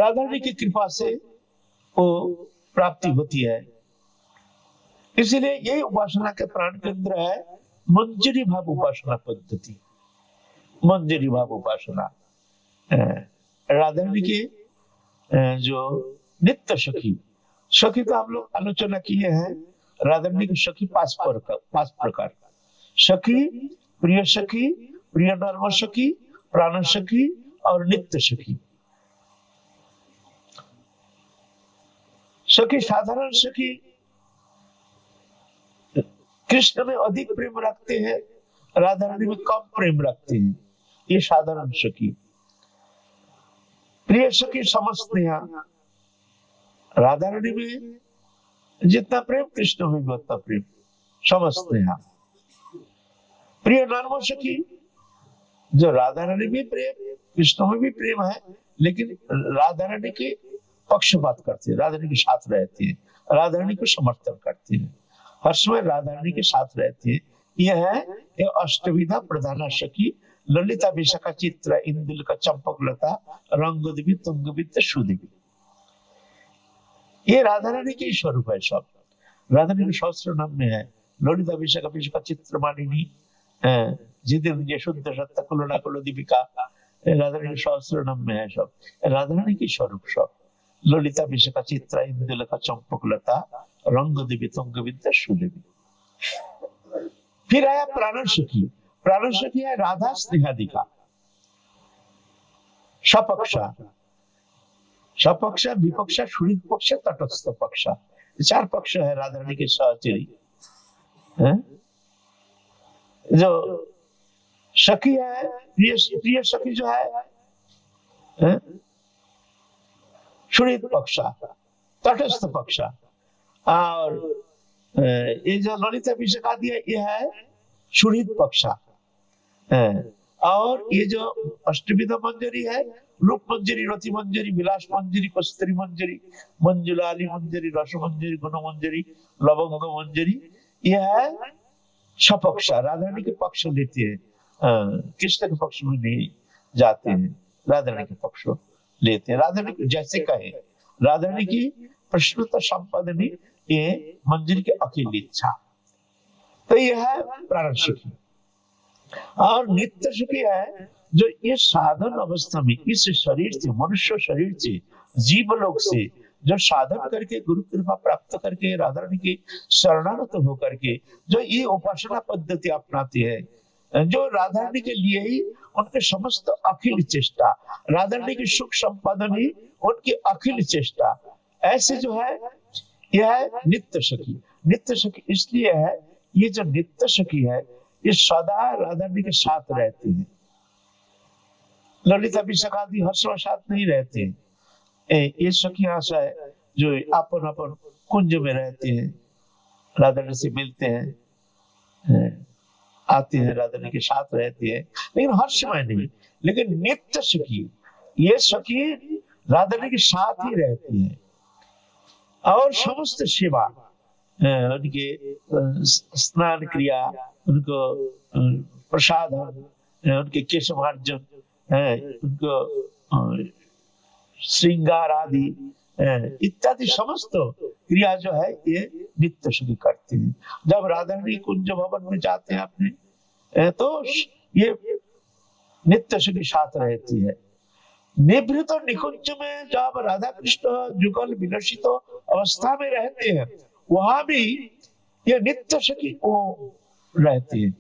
राधा रानी की कृपा से वो प्राप्ति होती है। इसीलिए यही उपासना के प्राण केंद्र है मंजरी भाव उपासना पद्धति। मंजरी भाव उपासना राधा रानी के जो नित्य सखी, सखी का हम लोग आलोचना किए हैं। राधा रानी की सखी पांच प्रकार, सखी, प्रिय सखी, प्रिय नर्म सखी, प्राण सखी और नित्य सखी। सखी साधारण सखी कृष्ण में अधिक प्रेम रखते हैं, राधा रानी में कम प्रेम रखते हैं, ये साधारण सखी। प्रिय सखी समस्नेहा, राधा रानी में जितना प्रेम कृष्ण में भी उतना प्रेम, समस्नेहा। प्रिय नर्म सखी, जो राधा रानी में प्रेम कृष्ण में भी प्रेम है, लेकिन राधा रानी के पक्षपात करते हैं, राधा रानी के साथ रहते हैं, राधा रानी को समर्थन करते हैं, हर समय राधा रानी के साथ रहते हैं। यह है अष्टविधा प्रधान सखी, ललिता विशाखा चित्र इंदुल का चंपक लता रंगदेवी तुंगवित सुदेवी। ये राधा रानी के स्वरूप है। सब राधा रानी के सहस्त्र नाम में है। ललिता विशाखा विशाखा चित्र मानिनी, जितेंद्र शुद्ध सत्ता कुलना कुल दीपिका, राधा रानी के सहस्त्र नाम में है। सब राधा रानी के स्वरूप। सब ललिता विशाखा चित्र इंदुल का चंपक लता रंगदेवी तुंगवित सुदेवी। फिर आया प्राण सखी। प्राण सखी है राधा स्नेहादिका, सपक्षा, सपक्षा, विपक्षा, सुहृद पक्ष, तटस्थ पक्ष, चार पक्ष है राधा रानी के सहचरी। जो सखी है, प्रिय सखी जो है सुहृद पक्ष, तटस्थ पक्ष, और ये जो ललिता विशाखा दिया ये है सुहृद पक्ष। और ये जो अष्टविध मंजरी है, रूप मंजरी, रति मंजरी, विलास मंजरी, कस्तूरी मंजरी, मंजुलाली मंजरी, रस मंजरी, गुण मंजरी, लवंग मंजरी, यह है सपक्ष। राधा रानी के पक्ष लेते हैं, कृष्ण के पक्ष में नहीं जाते हैं, राधा रानी के पक्ष लेते हैं। राधा रानी जैसे कहे, राधा रानी की प्रश्नोत्तर संपादनी ये मंजरी के अखिल इच्छा। तो यह है प्राण सखी। और नित्य सखी है जो ये साधन अवस्था में इस शरीर से, मनुष्य शरीर से, जीवलोक से जो साधन करके गुरु कृपा प्राप्त करके राधा रानी की शरणागत होकर के जो ये उपासना पद्धति अपनाते हैं, जो राधा रानी के लिए ही उनके समस्त अखिल चेष्टा, राधा रानी की सुख संपादन ही उनकी अखिल चेष्टा, ऐसे जो है यह है नित्य सखी। नित्य सखी इसलिए है, ये जो नित्य सखी है ये सदा राधा रानी के साथ रहते हैं। ललिता विशाखा आदि हर समय साथ नहीं रहते हैं। ये सखियां है जो अपन अपन कुंज में रहते हैं, राधा रानी से मिलते हैं, आते हैं, राधा रानी के साथ रहते हैं, लेकिन हर समय नहीं। लेकिन नित्य सखी, ये सखी राधा रानी के साथ ही रहती है और समस्त सेवा, उनके स्नान क्रिया, उनको प्रसादन, उनके केशवार्जन, उनको श्रृंगार आदि इत्यादि समस्त क्रिया जो है ये नित्य सखी करते हैं। जब राधा रानी कुंज भवन में जाते हैं अपने, तो ये नित्य सखी साथ रहती है। निभृत निकुंज में जब राधा कृष्ण जुगल विलसित अवस्था में रहते हैं, वहां भी ये नित्य सखी वो रहती है,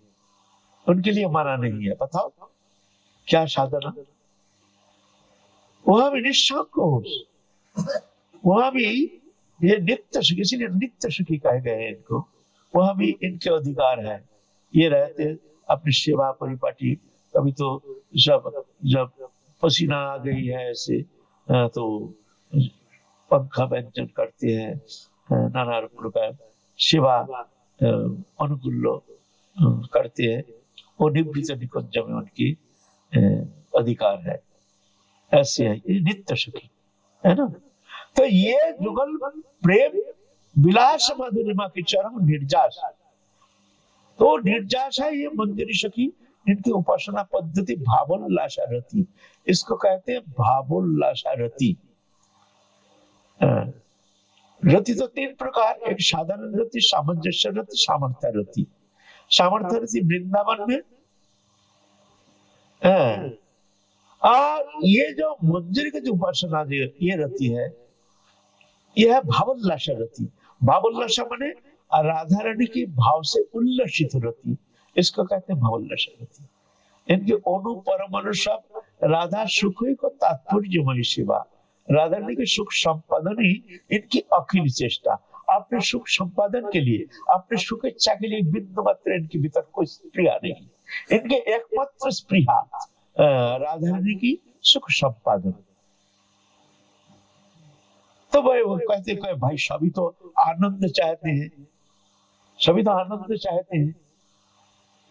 उनके लिए मना नहीं है। बताओ क्या साधना, वहां भी निःसंकोच, वहां भी ये नित्य सखी, इसलिए नित्य सखी कहे गए हैं इनको। वहां भी इनके अधिकार है, ये रहते अपनी सेवा परिपाटी। कभी तो जब पसीना आ गई है ऐसे, तो पंखा व्यंजन करते हैं, नाना प्रकार सेवा अनुकूल करते हैं। वो निवृत्त निकुंज में उनकी अधिकार है, ऐसे है ये नित्य सखी, है ना। तो ये जुगल प्रेम विलास मधुरिमा की चरम निर्जास, तो निर्जास है ये मंजरी सखी। इनकी उपासना पद्धति भावोल्लासा रति, इसको कहते हैं भावोल्लासा रति। रति तो तीन प्रकार, एक साधारण रति, सामंजस्य रति, सामर्थ्य रति। सामर्थ्य रति वृंदावन में है। और ये जो मंजरी की जो उपासना ये रति है, यह है भावोल्लास रति। भावोल्लास माने राधा रानी की भाव से उल्लसित रति, इसको कहते हैं भावोल्लास रति। इनके अनु परमाणु सब राधा सुख को तात्पर्यमय सेवा, राधा रानी के सुख संपादन ही इनकी अखिल चेष्टा। अपने सुख संपादन के लिए, अपने सुख इच्छा के लिए बिंदु मात्र इनके भीतर कोई स्प्रिया नहीं। इनके एकमात्र स्प्रिया राधा रानी की सुख संपादन। तो वो कहते भाई सभी तो आनंद चाहते हैं, सभी तो आनंद चाहते हैं,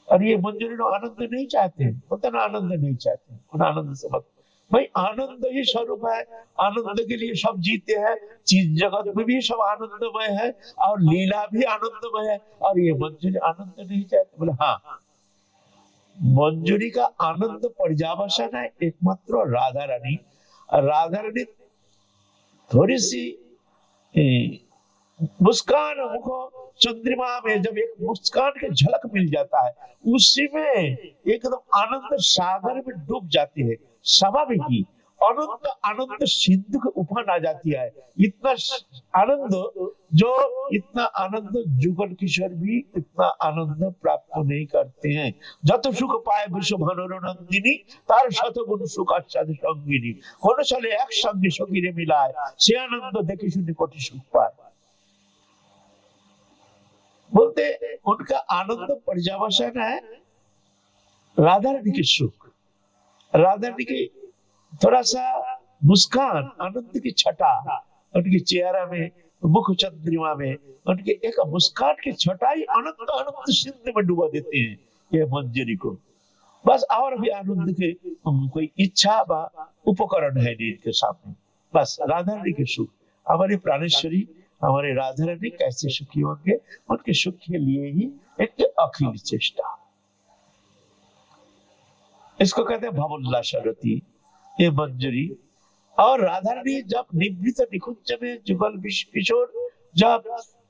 और ये मंजरी लोग आनंद नहीं चाहते हैं, उतना आनंद नहीं चाहते हैं। उन आनंद से मत भाई, आनंद ही स्वरूप है, आनंद के लिए सब जीते हैं। चीज जगत में भी सब आनंदमय है और लीला भी आनंदमय है, और ये मंजरी आनंद नहीं चाहते। बोले हाँ, मंजरी का आनंद पर्यावसन है एकमात्र राधा रानी। राधा रानी थोड़ी सी मुस्कान, मुखो चंद्रमा में जब एक मुस्कान के झलक मिल जाता है, उसी में एकदम आनंद सागर में डूब जाती है। स्वाभाविक ही अनंत आनंद सिंधु के ऊपर आ जाती है। इतना आनंद, जो इतना आनंद जुगल किशोर भी इतना आनंद प्राप्त नहीं करते हैं। जत सुख पाए विश्व भानुर नंदिनी, तार शतगुण सुख आच्छाद संगिनी। कोन साले एक संगे सखीरे मिलाए, से आनंद देखी सुनी कोटि सुख पाए। बोलते उनका आनंद पर्यावसन है राधा रानी के सुख, राधा रानी की थोड़ा सा मुस्कान, आनंद की छटा उनके चेहरा में, मुख चंद्रिमा में उनके एक मुस्कान की छटा ही अनंत अनंत सिंधु में डुबा देते हैं ये मंजरी को। बस और भी आनंद के कोई इच्छा व उपकरण है नहीं इनके सामने। बस राधा रानी के सुख, हमारे प्राणेश्वरी हमारे राधा रानी कैसे सुखी होंगे, उनके सुख के लिए ही इनके अखिल चेष्टा। इसको कहते हैं भावोल्लास रति, ये मंजरी। और राधा रानी जब निवृत्त निकुंज में जुगल किशोर जब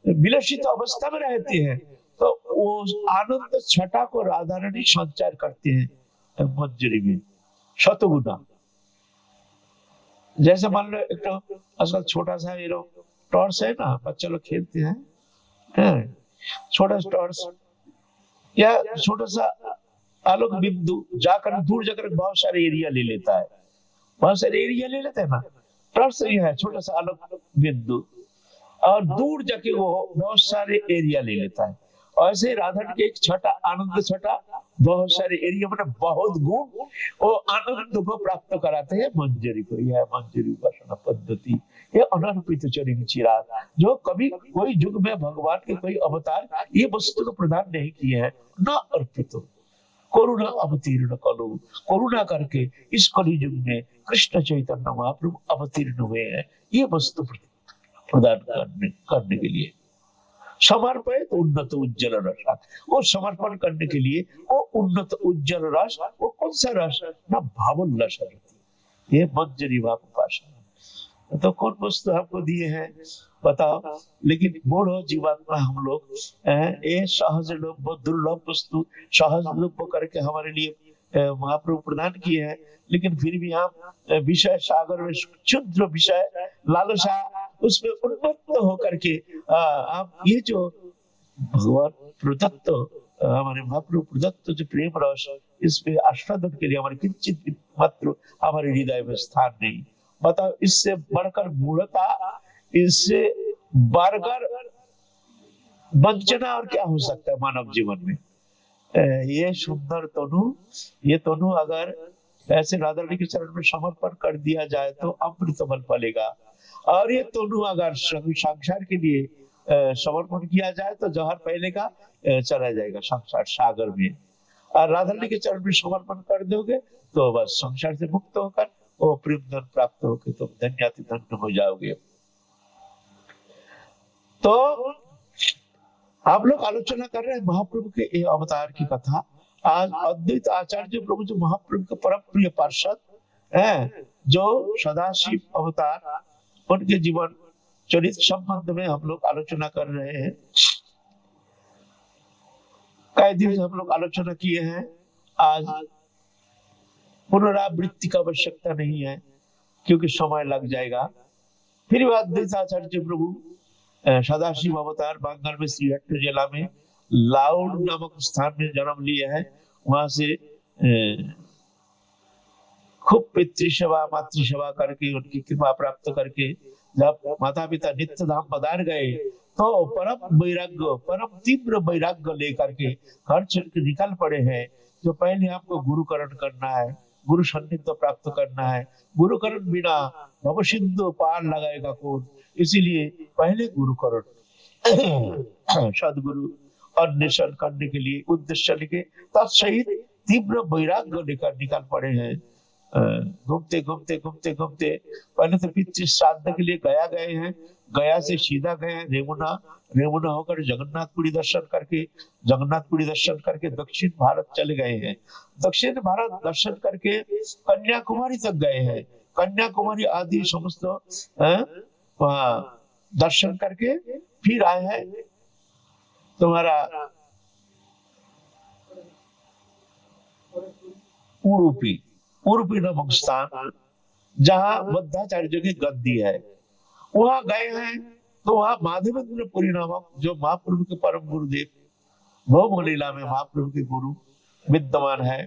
विलसित अवस्था में रहते हैं, तो वो आनंद छटा को राधा रानी संचार करते हैं मंजरी में शतगुना। जैसे मान लो एक तो आजकल छोटा सा ये लोग टॉर्च है ना, बच्चे लोग खेलते हैं, छोटा टॉर्च या छोटा सा आलोक बिंदु जाकर दूर जाकर बहुत सारे एरिया ले लेता है, बहुत सारे एरिया ले लेते हैं ना। टॉर्च ये है छोटा सा आलोक बिंदु, और दूर जाके वो बहुत सारे एरिया ले लेता है। और ऐसे राधा के एक छटा आनंद छटा बहुत सारे एरिया में बहुत गुण वो आनंद को प्राप्त कराते हैं मंजरी को। यह मंजरी उपासना पद्धति, ये अनर्पित चरिम चिराग, जो कभी कोई युग में भगवान के कोई अवतार ये वस्तु को प्रदान नहीं किए हैं, न अर्पित। करुणा अवतीर्ण कलो, करुणा करके इस कलि युग में कृष्ण चैतन्य महाप्रभु अवतीर्ण हुए हैं ये वस्तु प्रदान करने के लिए। समर्पित उन्नत उज्जवल रस, वो समर्पण करने के लिए वो उन्नत उज्जवल रस, वो कौन सा रस ना भावोल्लास, ये मंजरी भाव उपासना। तो कौन वस्तु हमको दिए हैं बताओ, लेकिन मूढ़ जीवात्मा हम लोग ये सहज लोभ दुर्लभ वस्तु सहज लोभ करके हमारे लिए महाप्रभु प्रदान किए हैं, लेकिन फिर भी हम विषय सागर में क्षुद्र विषय लालसा उसमें उन्मत्त होकर के आप ये जो भगवान प्रदत्त हमारे महाप्रभु प्रदत्त जो प्रेम रस, इसमें आस्वादन के लिए हमारे किंचित मात्र हमारे हृदय में स्थान नहीं। बताओ इससे बढ़कर मूढ़ता, इससे बढ़कर वंचना और क्या हो सकता है मानव जीवन में। ये सुंदर तनु, ये तनु अगर ऐसे राधा रानी के चरण में समर्पण कर दिया जाए तो अमृत फल फलेगा। और ये तनु अगर संसार के लिए समर्पण किया जाए तो जहर पहले का चला जाएगा संसार सागर में। और राधा रानी के चरण में समर्पण कर दोगे तो बस संसार से मुक्त होकर वो प्रेम धन प्राप्त होकर तुम धन्याति धन्य हो जाओगे। तो आप लोग आलोचना कर रहे हैं महाप्रभु के ये अवतार की कथा। आज अद्वैत आचार्य प्रभु जो महाप्रभु के परम प्रिय पार्षद है, जो सदाशिव अवतार, उनके जीवन चरित संबंध में हम लोग आलोचना कर रहे हैं। कई दिन से हम लोग आलोचना किए हैं। आज पुनरावृत्ति की आवश्यकता नहीं है क्योंकि समय लग जाएगा। फिर अद्वैताचार्य प्रभु सदाशिव अवतार बंगाल में श्रीहट्ट जिला में लाउड नामक स्थान में जन्म लिया है। वहां से खूब पितृ सेवा मातृ सेवा करके उनकी कृपा प्राप्त करके जब माता पिता नित्य धाम पधार गए तो परम वैराग्य, परम तीव्र वैराग्य लेकर के घर छोड़ के निकल पड़े हैं। जो पहले आपको गुरुकरण करना है, गुरु सान्निध्य प्राप्त करना है। गुरुकरण बिना भव सिंधु पार लगाएगा कौन, इसीलिए पहले गुरुकरण सदगुरु अन्वेषण करने के लिए उद्देश्य लेके तत्सहित तीव्र वैराग्य लेकर निकल पड़े हैं। घूमते घूमते घूमते घूमते पहले तो पितृ श्राद्ध के लिए गया गए हैं। गया से सीधा गए रेमुना, रेमुना होकर जगन्नाथपुरी दर्शन करके दक्षिण भारत चले गए हैं। दक्षिण भारत दर्शन करके कन्याकुमारी तक गए हैं। कन्याकुमारी आदि समस्त दर्शन करके फिर आए हैं तुम्हारा उडुपी नामक स्थान जहाँ बुद्धाचार्य की गद्दी है। वहां गए हैं तो वहां माधवेंद्र पुरी नामक जो महाप्रभु के परम गुरुदेव भोग लीला में महाप्रभु के गुरु विद्यमान है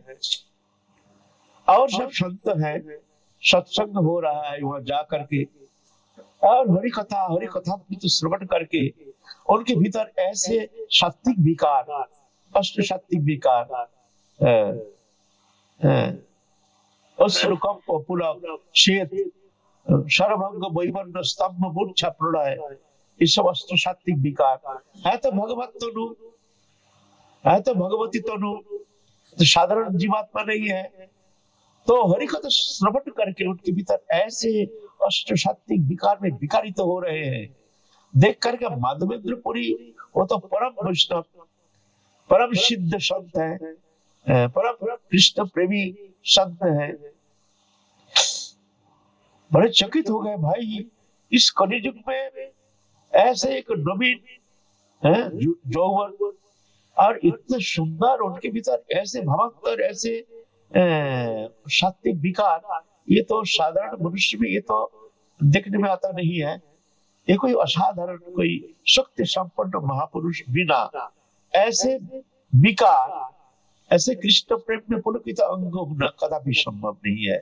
और सब संत हैं। सत्संग हो रहा है वहां जा करके और हरि कथा तो श्रवण करके उनके भीतर ऐसे सात्विक विकार, अष्ट सात्विक विकार, अश्रुकंप पुलक शेत सर्वभंग वैवर्ण स्तंभ मूर्छा प्रलय, ये सब अष्ट सात्विक विकार है। तो भगवत तनु है, तो भगवती तनु, तो साधारण जीवात्मा नहीं है। तो हरि कथा श्रवण करके उनके भीतर ऐसे अष्ट सात्विक विकार में विकारित हो रहे हैं। देख करके माधवेंद्र पुरी वो तो परम वैष्णव, परम सिद्ध संत है, परम कृष्ण प्रेमी संत है। बड़े चकित हो गए, भाई इस कलियुग में ऐसे एक नवीन यौवन और इतने सुंदर उनके भीतर ऐसे भवंतर, ऐसे सात्विक विकार, ये तो साधारण मनुष्य में ये तो देखने में आता नहीं है। ये कोई असाधारण, कोई शक्ति संपन्न महापुरुष बिना ऐसे विकार, ऐसे कृष्ण प्रेम में पुलकित अंग होना कदापि संभव नहीं है।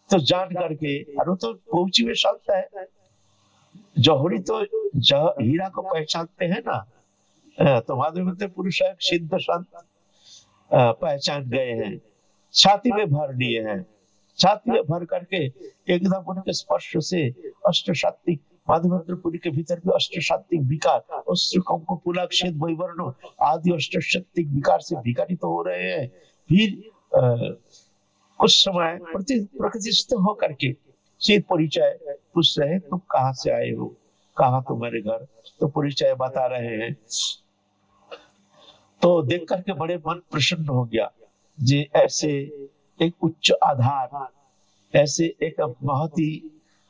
तो जान करके अरे तो पहुंची हुए संत है, जौहरी तो हीरा को पहचानते हैं ना, तो माधवेंद्र पुरुष एक सिद्ध संत पहचान गए हैं, छाती में भर लिए हैं। छाती में भर करके एकदम उनके स्पर्श से अष्ट सात्विक, माधवेंद्र पुरी के भीतर भी अष्ट सात्विक विकार, अश्रुकंप पुलक शेत वैवर्ण आदि अष्ट सात्विक विकार से विकारित तो हो रहे हैं। फिर कुछ समय प्रतिष्ठित होकर के से परिचय पूछ रहे, तुम कहाँ से आए हो, कहाँ तुम्हारे घर, तो परिचय बता रहे हैं। तो देख करके बड़े मन प्रसन्न हो गया जी, ऐसे एक उच्च आधार, ऐसे एक बहुत ही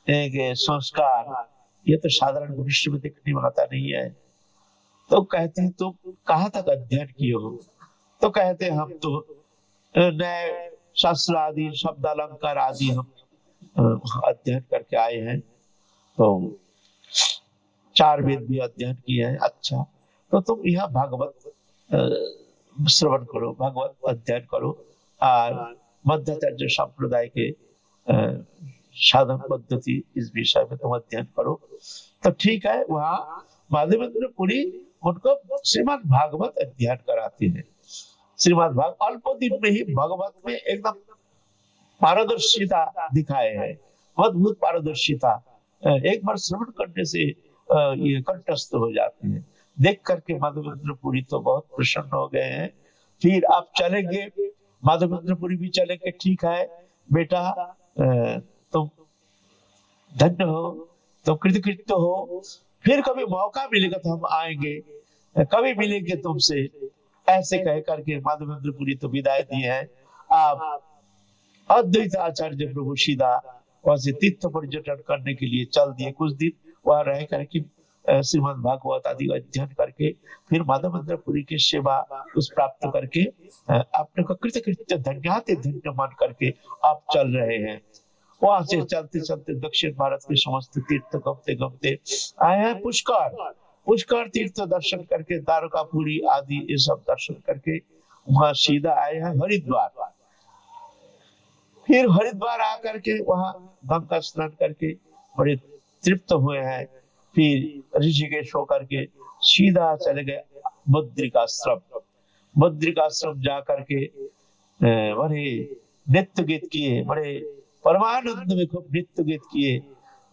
एक संस्कार, ये तो साधारण मनुष्य में देखने में आता नहीं है। तो कहते हैं तुम कहाँ तक अध्ययन किए हो, तो कहते हैं हम तो नए शास्त्र आदि शब्द अलंकार आदि हम अध्ययन करके आए हैं, तो 4 वेद भी अध्ययन किए हैं। अच्छा, तो तुम यह भागवत श्रवण करो, भागवत अध्ययन करो और मध्याचार्य संप्रदाय के साधन पद्धति इस विषय में तुम अध्ययन करो। तो ठीक है, वहां माधवेंद्र पुरी उनको श्रीमद् भागवत अध्ययन कराते हैं। श्रीमद् भागवत अल्प दिन में ही भागवत में एकदम पारदर्शिता दिखाए है, अद्भुत पारदर्शिता। एक बार श्रवण करने से ये कंठस्थ हो जाते हैं। देख करके माधवेंद्र पुरी तो बहुत प्रसन्न हो गए हैं। फिर आप चलेंगे, माधवेंद्र पुरी भी चलेंगे, ठीक है बेटा, तुम धन्य हो, तुम कृतकृत्य हो, फिर कभी मौका मिलेगा तो हम आएंगे, कभी मिलेंगे तुमसे, ऐसे कह करके माधवेंद्र पुरी तो विदाई दिए हैं। आप अद्वैत आचार्य प्रभु सीधा वहां से तीर्थ पर्यटन करने के लिए चल दिए। कुछ दिन वहां रह करके श्रीमद् भागवत आदि का अध्ययन करके फिर माधवेंद्रपुरी की सेवा उस प्राप्त करके अपने को कृतकृत्य धन्याति धन्य मान करके आप चल रहे हैं। वहां से चलते चलते दक्षिण भारत के समस्त तीर्थ घूमते घूमते आए हैं पुष्कर। पुष्कर तीर्थ दर्शन करके द्वारकापुरी आदि ये सब दर्शन करके वहां सीधा आए हैं हरिद्वार। फिर हरिद्वार आकर के वहां गंगा स्नान करके बड़े तृप्त हुए हैं। फिर ऋषिकेश होकर के सीधा चले गए बद्रिकाश्रम। बद्रिकाश्रम जा करके बड़े नृत्य गीत किए, बड़े परमानंद में खूब नृत्य गीत किए।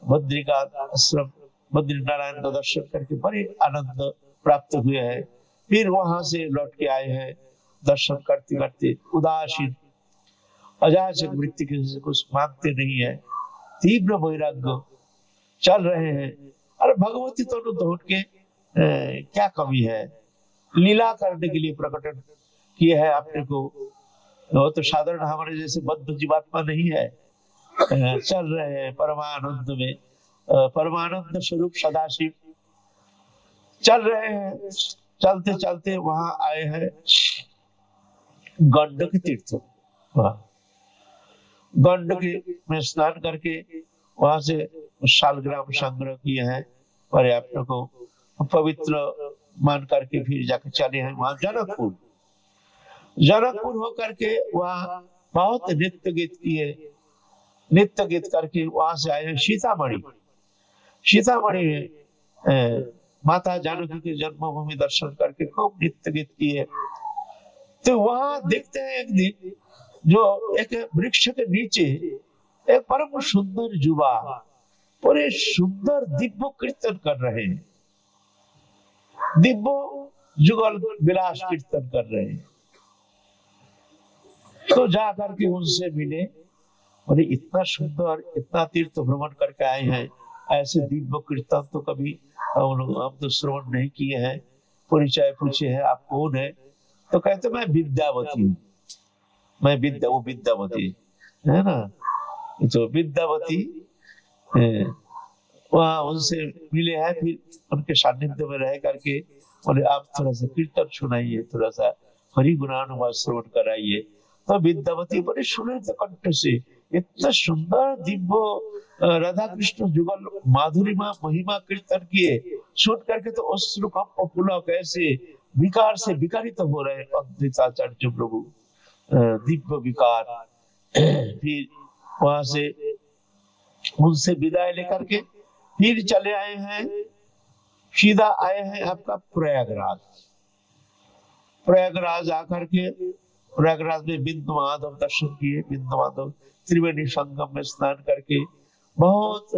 बद्रिकाश्रम बद्री नारायण का दर्शन करके बड़े आनंद प्राप्त हुए हैं। फिर वहां से लौट के आए हैं दर्शन करते करते उदासीन अजाचक वृत्ति किसी कुछ मानते नहीं है, तीव्र वैराग्य चल रहे हैं। अरे भगवती तो ढूंढ के क्या कमी है, लीला करने के लिए प्रकटन किए है आपने को। वो तो साधारण हमारे जैसे बद्ध जीवात्मा नहीं है, चल रहे हैं परमानंद में, परमानंद स्वरूप सदाशिव चल रहे हैं। चलते चलते वहां आए हैं गंडक तीर्थ। गंडक में स्नान करके वहां से शालग्राम संग्रह किए हैं, पर्याप्त को पवित्र मान करके फिर जाके चले हैं वहां जनकपुर। जनकपुर होकर के वहां बहुत नृत्य गीत किए, नृत्य गीत करके वहां से आए हैं सीतामढ़ी। सीतामढ़ी में माता जानकी के जन्मभूमि दर्शन करके खूब नृत्य गीत किए। तो वहां देखते हैं एक दिन जो एक वृक्ष के नीचे एक परम सुंदर युवा बड़े सुंदर दिव्य कीर्तन कर रहे हैं, दिव्य जुगल विलास कीर्तन कर रहे हैं। तो जाकर के उनसे मिले, और इतना सुंदर, इतना तीर्थ भ्रमण करके आए हैं, ऐसे दिव्य कीर्तन तो कभी हम तो श्रवण नहीं किए हैं। परिचय पूछे है आप कौन है, तो कहते मैं विद्यावती हूँ, मैं वो विद्यावती है ना, तो विद्यावती वहां उनसे मिले हैं। फिर उनके सानिध्य में रह करके बोले आप थोड़ा सा कीर्तन सुनाइए, थोड़ा सा हरि गुणानुवाद श्रवण कराइए। तो विद्यावती बड़े सुनित कंठ से इतना सुंदर दिव्य राधा कृष्ण जुगल माधुरिमा महिमा कीर्तन किए, सुन करके तो अश्रुकंप पुलक ऐसे विकार से विकारित हो रहे अद्वैताचार्य प्रभु, दिव्य विकार। फिर वहां से उनसे विदाई लेकर के फिर चले आए हैं, सीधा आए हैं आपका प्रयागराज। प्रयागराज आकर के प्रयागराज में बिंदु माधव दर्शन किए। बिंदु माधव त्रिवेणी संगम में स्नान करके बहुत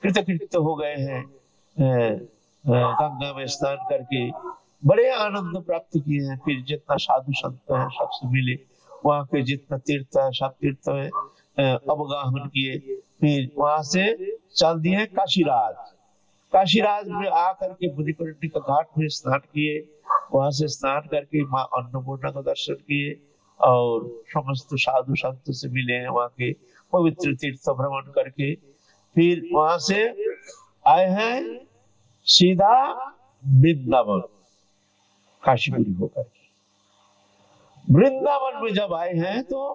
कृतकृत्य हो गए हैं। गंगा में स्नान करके बड़े आनंद प्राप्त किए हैं। फिर जितना साधु संत है सबसे मिले, वहां के जितना तीर्थ है सब तीर्थ है अवगाहन किए। फिर वहां से चल दिए काशीराज। काशीराज में आकर के मुनिकर्णी का घाट में स्नान किए। वहां से स्नान करके माँ अन्नपूर्णा का दर्शन किए और समस्त साधु संत से मिले हैं। वहां के पवित्र तीर्थ भ्रमण करके फिर वहां से आए हैं सीधा वृंदावन, काशीपुरी होकर। वृंदावन में जब आए हैं तो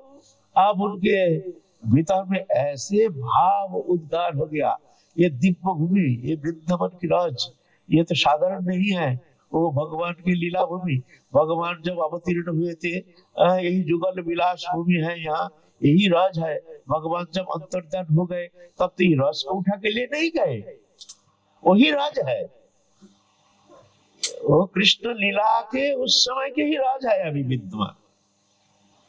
अब उनके भीतर में ऐसे भाव उद्गार हो गया, ये दिव्य भूमि, ये वृंदावन की राज, ये तो साधारण नहीं है, वो भगवान की लीला भूमि। भगवान जब अवतीर्ण हुए थे यही जुगल विलास भूमि है, यहाँ यही राज है। भगवान जब अंतर्धान हो गए तब तो ये राज को उठा के ले नहीं गए, वही राज है। वो कृष्ण लीला के उस समय के ही राज है अभी विद्यमान।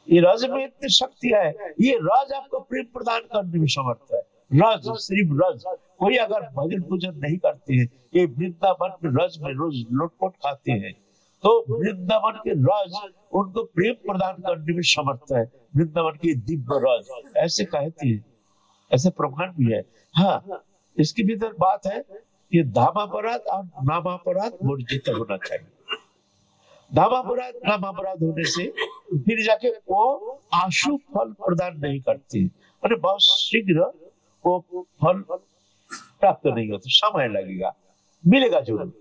ये राज में इतनी शक्ति है, ये राज आपको प्रेम प्रदान करने में समर्थ है। राज, सिर्फ राज। कोई अगर भजन पूजन नहीं करते हैं, ये वृंदावन में राज में रोज लोटपोट खाते हैं, तो वृंदावन के राज उनको प्रेम प्रदान करने में समर्थ है। वृंदावन की दिव्य राज ऐसे कहते हैं, ऐसे प्रमाण भी है। हाँ, इसके भीतर बात है कि धामापराध और नामापराध वर्जित होना चाहिए। धामापराध नामापराध होने से फिर जाके वो आशु फल प्रदान नहीं करते, अरे बहुत शीघ्र वो फल प्राप्त नहीं होता, समय लगेगा, मिलेगा जरूर।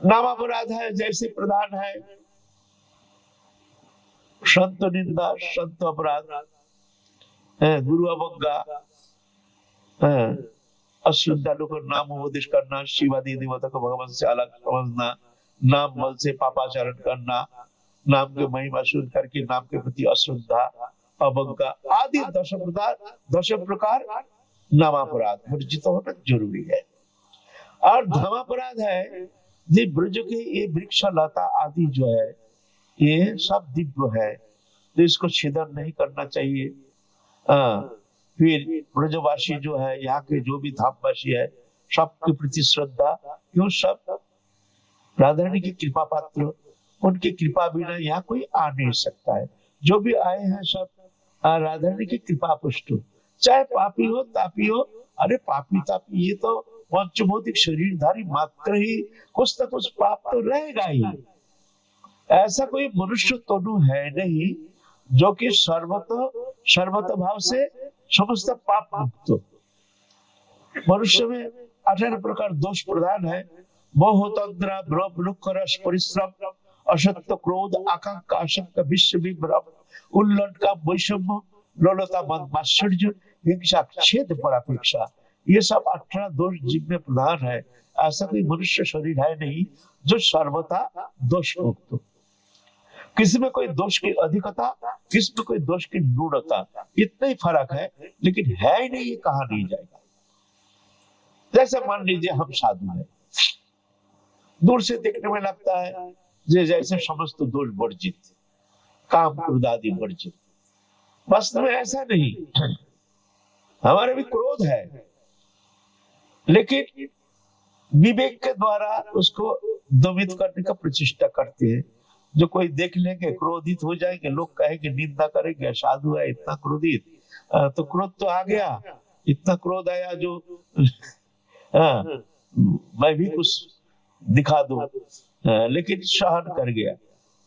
नामापराध है, जैसे प्रधान है संत निंदा, संत अपराध, गुरु अवज्ञा, अश्रद्धालु को नाम उपदेश करना, शिवादि देवता को भगवान से अलग समझना, नाम बल से पापाचरण करना, नाम के महिमा सुन करके नाम के प्रति अश्रद्धा, अवज्ञा आदि 10 प्रकार नामापराध वर्जित होना जरूरी है। और धर्मापराध है, ये ब्रज के ये वृक्ष लता आदि जो है ये सब दिव्य है, तो इसको छेदन नहीं करना चाहिए। फिर ब्रजवासी जो है, यहाँ के जो भी धामवासी है, सबके प्रति श्रद्धा, क्यों सब राधारानी की कृपा पात्र, उनकी कृपा बिना यहाँ कोई आ नहीं सकता है। जो भी आए हैं सब राधारानी की कृपा पुष्ट हो, चाहे पापी हो तापी हो। अरे पापी तापी ये तो पंचभौतिक शरीरधारी मात्र ही, कुछ ना कुछ पाप तो रहेगा ही। ऐसा कोई मनुष्य तनु है नहीं जो कि सर्वत भाव से समस्त पाप मुक्त हो। मनुष्य में 18 प्रकार दोष प्रधान है। मोह, तंद्रा, भ्रम, दुख, रस, परिश्रम, असत्य, क्रोध, आकांक्षा, आशंका, विश्व विभ्रम, उल्लंघन का वैषम्य, लोलता, मद, मात्सर्य, हिंसा, छेद, परापेक्षा, ये सब 18 दोष जिनमें प्रधान है। ऐसा कोई मनुष्य शरीर है नहीं जो सर्वथा दोष मुक्त हो। किसी में कोई दोष की अधिकता, किसी में कोई दोष की न्यूनता, इतना ही फर्क है, लेकिन है ही नहीं, ये कहा नहीं जाएगा। जैसे मान लीजिए हम साधु हैं, दूर से देखने में लगता है जैसे समस्त दोष वर्जित, काम क्रोध आदि वर्जित। वास्तव में ऐसा नहीं, हमारे भी क्रोध है, लेकिन विवेक के द्वारा उसको दमित करने का प्रचेष्टा करते हैं। जो कोई देख लेंगे क्रोधित हो जाएंगे, लोग कहेंगे, निंदा करेंगे, साधु है इतना क्रोधित, तो क्रोध तो आ गया, इतना क्रोध आया जो मैं भी कुछ दिखा दूं, लेकिन सहन कर गया।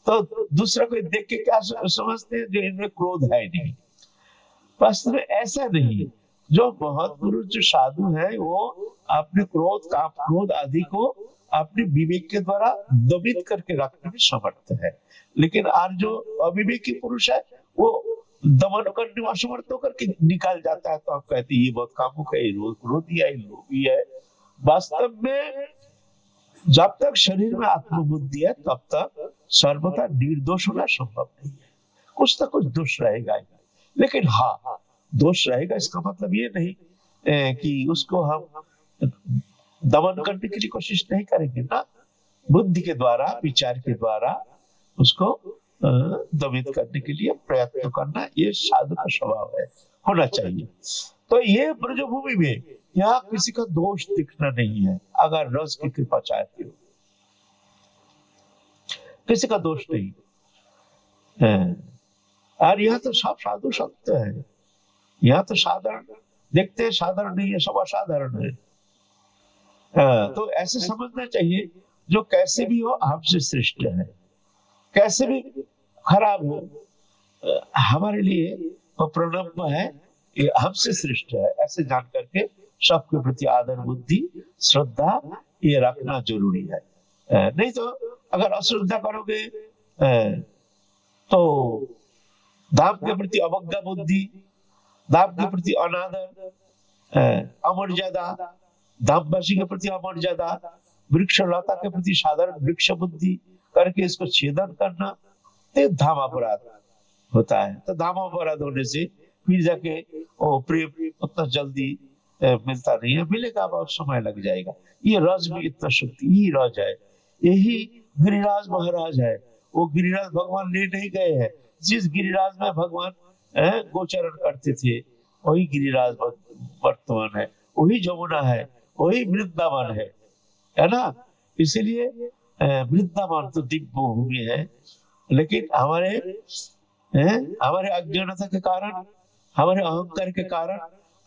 तो दूसरा कोई देख के क्या समझते हैं, जो इनमें क्रोध है नहीं। वास्तव में ऐसा नहीं। जो महापुरुष जो साधु है वो अपने क्रोध, काम क्रोध आदि को अपने विवेक के द्वारा दमित करके रखने में समर्थ है। लेकिन आज जो अविवेकी पुरुष है वो दमन करने में असमर्थ होकर के निकाल जाता है। तो आप कहते हैं ये बहुत कामुक है, क्रोधी है, लोभी है। वास्तव में जब तक शरीर में आत्मबुद्धि है तब तक सर्वथा निर्दोष होना संभव नहीं है। कुछ ना कुछ दोष रहेगा ही। लेकिन हाँ, दोष रहेगा इसका मतलब ये नहीं कि उसको हम दमन करने के लिए कोशिश नहीं करेंगे ना। बुद्धि के द्वारा, विचार के द्वारा उसको दमित करने के लिए प्रयत्न करना, ये साधु का स्वभाव है, होना चाहिए। तो ये ब्रजभूमि में यहाँ किसी का दोष दिखना नहीं है। अगर रस की कृपा चाहते हो, किसी का दोष नहीं है। और यहाँ तो सब साधु संत है। यहाँ तो साधारण देखते हैं, साधारण नहीं है, सब असाधारण है। तो ऐसे समझना चाहिए, जो कैसे भी हो हमसे श्रेष्ठ है, कैसे भी खराब हो हमारे लिए वो प्रणम्य है, ये हमसे श्रेष्ठ है। ऐसे जान करके सबके प्रति आदर, बुद्धि, श्रद्धा ये रखना जरूरी है। नहीं तो अगर अश्रद्धा करोगे तो धाम के प्रति अवज्ञा बुद्धि, धाम के प्रति अनादर, अमर्यादा, धामवासी के प्रति अमर्यादा, वृक्ष लता के प्रति साधारण वृक्ष बुद्धि करके इसको छेदन करना, तो धाम अपराध होता है। तो धाम अपराध होने से फिर जाके वो प्रेम उतना जल्दी मिलता नहीं है, मिलेगा बहुत समय लग जाएगा। ये रज में इतना शक्ति, यही रज है, यही गिरिराज महाराज है। वो गिरिराज भगवान ले नहीं गए हैं। जिस गिरिराज में भगवान गोचरण करते थे वही गिरिराज वर्तमान है, वही जमुना है, वही वृंदावन है ना। इसीलिए वृंदावन तो दिव्य भूमि है, लेकिन हमारे अज्ञानता के कारण, हमारे अहंकार के कारण,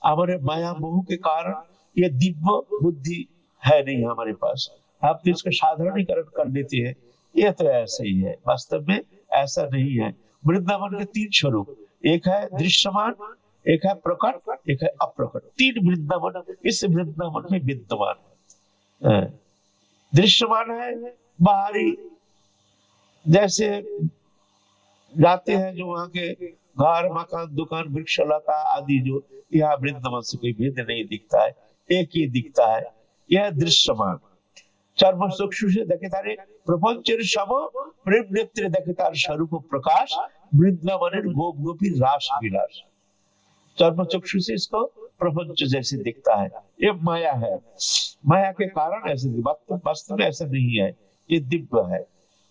हमारे माया मोह के कारण ये दिव्य बुद्धि है नहीं हमारे पास। आप तो इसका साधारणीकरण कर लेते हैं, ये तो ऐसा ही है। वास्तव में ऐसा नहीं है। वृंदावन के 3 स्वरूप, एक है दृश्यमान, एक है प्रकट, एक है अप्रकट। तीन वृंदावन इस वृंदावन में विद्यमान है। दृश्यमान है बाहरी, जैसे जाते हैं जो वहां के घर मकान दुकान वृक्ष लता आदि, जो यहाँ वृंदावन से कोई भेद नहीं दिखता है, एक ही दिखता है, यह दृश्यमान। चर्म चक्षु से देखे तारे प्रपंचेर सम, प्रेम नेत्रे देखे तार स्वरूप प्रकाश, वृंदावनेर गोप गोपी रास विलास। चर्म चक्षु से इसको प्रपंच जैसे दिखता है, ये माया है, माया के कारण ऐसे, वास्तव में ऐसा नहीं है, ये दिव्य है।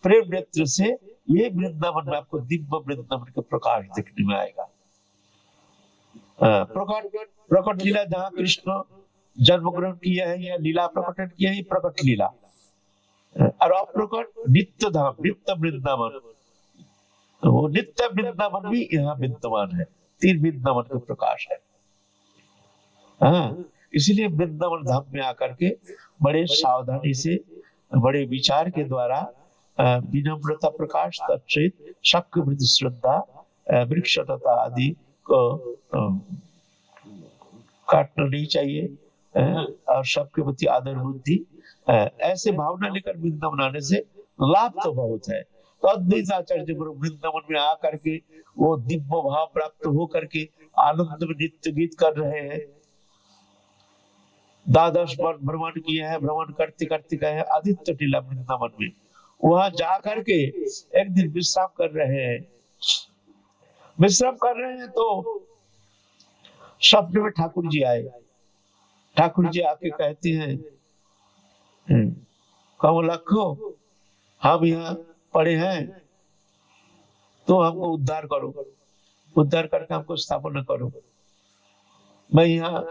प्रेम नेत्र से ये वृंदावन में आपको दिव्य वृंदावन का प्रकाश दिखने में आएगा। प्रकट लीला जहाँ कृष्ण जन्म ग्रहण किया है या लीला प्रकटन किया है, प्रकट लीला। और अप्रकट नित्य धाम, नित्य वृंदावन, वो नित्य वृंदावन भी यहाँ विद्यमान है। तीन वृंदावन का प्रकाश है। इसलिए वृंदावन धाम में आकर के बड़े सावधानी से, बड़े विचार के द्वारा विनम्रता प्रकाश तत्सहित शक्य वृद्धि श्रद्धा वृक्षता आदि को काटना नहीं चाहिए, और सबके प्रति आदर बुद्धि, ऐसे भावना लेकर वृंदावन आने से लाभ तो बहुत है। तो अद्वैत आचार्य गुरु वृंदावन में आकर के वो दिव्य भाव प्राप्त हो करके आनंद में नित्य गीत कर रहे हैं। द्वादश भ्रमण किए हैं, भ्रमण करते करते गए आदित्य टीला वृंदावन में, वहां जा करके एक दिन विश्राम कर रहे हैं। विश्राम कर रहे हैं तो स्वप्न में ठाकुर जी आए। ठाकुर जी आके कहते हैं, कमलखो हम यहाँ पड़े हैं, तो हमको उद्धार करो, उद्धार करके हमको स्थापना करो। मैं यहाँ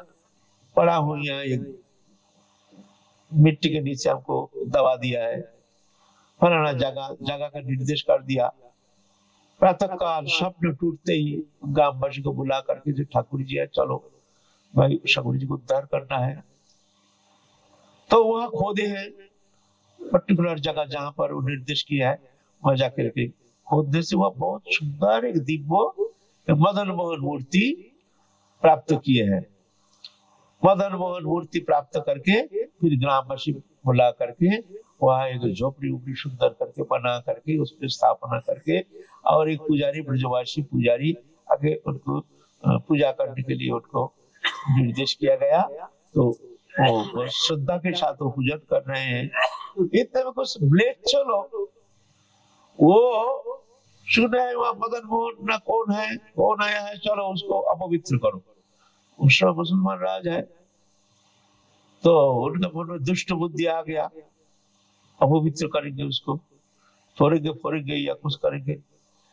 पड़ा हूं, यहाँ एक मिट्टी के नीचे हमको दबा दिया है, फलाना जगह जगह का निर्देश कर दिया। प्रातः काल स्वप्न टूटते ही गांववासी को बुला करके, जो ठाकुर जी है, चलो भाई ठाकुर जी को उद्धार करना है। तो वहां खोदे हैं पर्टिकुलर जगह जहां पर वो निर्देश किया है, वहां जाकर के खोदने से वह बहुत सुंदर एक दिव्य मदन मोहन मूर्ति प्राप्त किए हैं। मदन मोहन मूर्ति प्राप्त करके फिर ग्रामवासी बुला करके वहां एक झोपड़ी उपड़ी सुंदर करके बना करके उसकी स्थापना करके, और एक पुजारी ब्रजवासी पुजारी आगे उनको पूजा करने के लिए उनको निर्देश किया गया। तो वो श्रद्धा के साथ वो पूजन कर रहे हैं। इतने में कुछ म्लेच्छ लोग वो सुने वह मदन मोहन ना कौन है, कौन आया है, चलो उसको अपवित्र करो। उस मुसलमान राज है, तो उनका मन में दुष्ट बुद्धि आ गया, अपवित्र करेंगे उसको, फोड़ेंगे या कुछ करेंगे।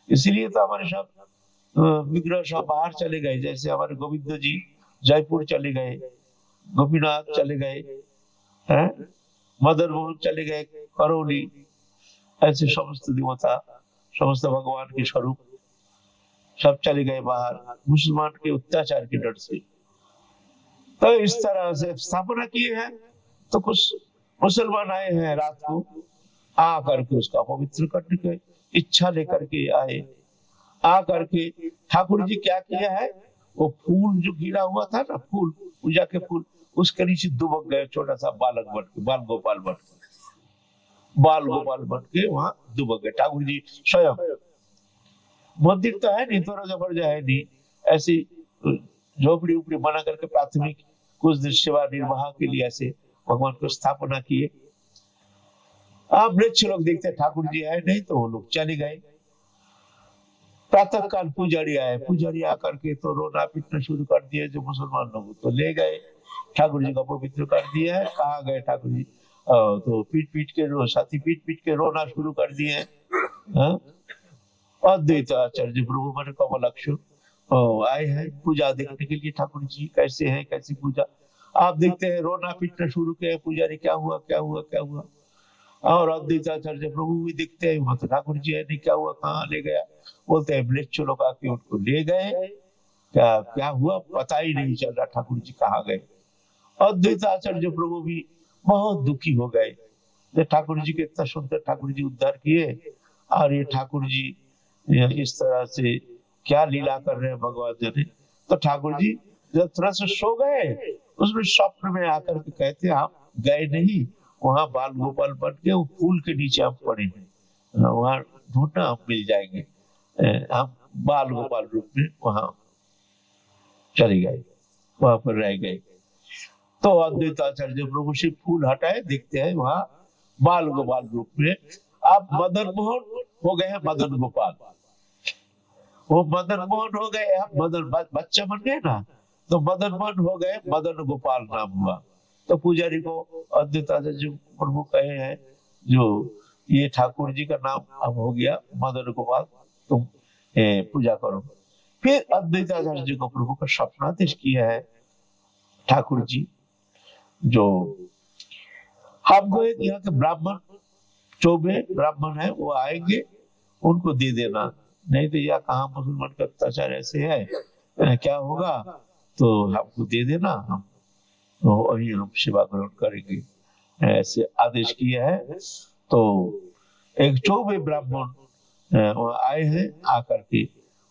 इसीलिए तो हमारे सब विग्रह सब बाहर चले गए। जैसे हमारे गोविंद जी जयपुर चले गए, गोपीनाथ चले गए, मदन मोहन चले गए करौली। ऐसे समस्त देवता, समस्त भगवान के स्वरूप सब चले गए बाहर, मुसलमान के अत्याचार के डर से। तो इस तरह से स्थापना किए हैं। तो कुछ मुसलमान आए हैं रात को, आ करके उसका पवित्र करने की इच्छा लेकर के आए। आ करके ठाकुर जी क्या किया है, वो फूल जो गिरा हुआ था ना, फूल पूजा के फूल, उसके नीचे दुबक गए, छोटा सा बालक बन के, बाल गोपाल बन के वहां दुबक गए। ठाकुर जी स्वयं, मंदिर तो है नहीं, थोड़ा जबर है नहीं, ऐसी झोपड़ी उपड़ी बना करके प्राथमिक कुछ दिन सेवा निर्वाह के लिए ऐसे भगवान को स्थापना किए। आप वृक्ष लोग देखते ठाकुर जी आए नहीं, तो वो लोग चले गए। प्रातः काल पुजारी आए, पुजारी आकर के तो रोना पीटना शुरू कर दिए। जो मुसलमान लोग तो ले गए, ठाकुर जी का पवित्र कर दिया है। कहाँ गए ठाकुर जी, तो पीट पीट के रोना शुरू कर दिए। अद्वैत आचार्य प्रभु मन कमलक्ष आए हैं पूजा देखने के लिए, ठाकुर जी कैसे हैं, कैसी पूजा। आप देखते हैं रोना पीटना शुरू किया, पुजारी क्या हुआ क्या हुआ क्या हुआ। और अद्वैत आचार्य प्रभु भी दिखते हैं, वहां तो ठाकुर जी है नहीं, क्या हुआ, कहाँ ले गया। बोलते हैं म्लेच्छ लोग आके उनको ले गए, क्या क्या हुआ पता ही नहीं चल रहा, ठाकुर जी कहाँ गए। अद्वैत आचार्य प्रभु भी बहुत दुखी हो गए। ठाकुर जी के इतना सुंदर ठाकुर जी उद्धार किए, और ये ठाकुर जी इस तरह से क्या लीला कर रहे हैं भगवान जाने। तो ठाकुर जी जब थोड़ा सा सो गए, उसमें स्वप्न में आकर के कहते हम गए नहीं, वहां बाल गोपाल बन के वो फूल के नीचे हम पड़े हैं, वहां ढूंढना हम मिल जाएंगे। हम बाल गोपाल रूप में वहां चले गए, वहां पर रह गए। तो अद्वैताचार्य प्रभु से फूल हटाए, देखते हैं वहां बाल गोपाल रूप में। अब मदन मोहन हो गए हैं मदन गोपाल, वो मदन मोहन हो गए, अब मदन बच्चा बन गए ना, तो मदन मोहन हो गए मदन गोपाल नाम हुआ। तो पुजारी को अद्वैताचार्य प्रभु कहे हैं जो ये ठाकुर जी का नाम अब हो गया मदन गोपाल, तुम पूजा करो। फिर अद्वैताचार्य जी को प्रभु का स्वप्नादेश किया है ठाकुर जी, जो हमको एक यहाँ के ब्राह्मण चौबे ब्राह्मण है वो आएंगे, उनको दे देना, नहीं तो यह कहाँ मुसलमान का अत्याचार ऐसे है, क्या होगा तो हमको दे देना, हम तो वही हम सेवा ग्रहण करेंगे, ऐसे आदेश किया है। तो एक चौबे ब्राह्मण वहाँ आए हैं, आकर के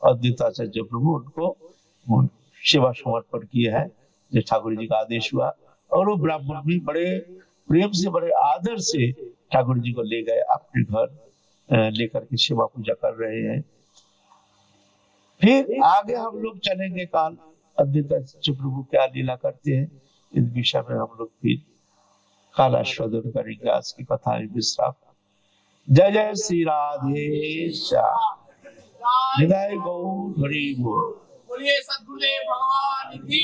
अद्वैताचार्य प्रभु उनको सेवा समर्पण किया है, जो ठाकुर जी का आदेश हुआ। और वो ब्राह्मण भी बड़े प्रेम से बड़े आदर से ठाकुर जी को ले गए अपने घर, लेकर के सेवा पूजा कर रहे हैं। फिर आगे हम लोग चलेंगे काल अद्वैताचार्य प्रभु क्या लीला करते हैं, इस विषय में हम लोग फिर काल आस्वादन करेंगे। आज की कथा विश्राम। जय जय श्री राधे श्याम, हृदय गौर हरि बोल। बोलिए सद्गुरुदेव भगवान की।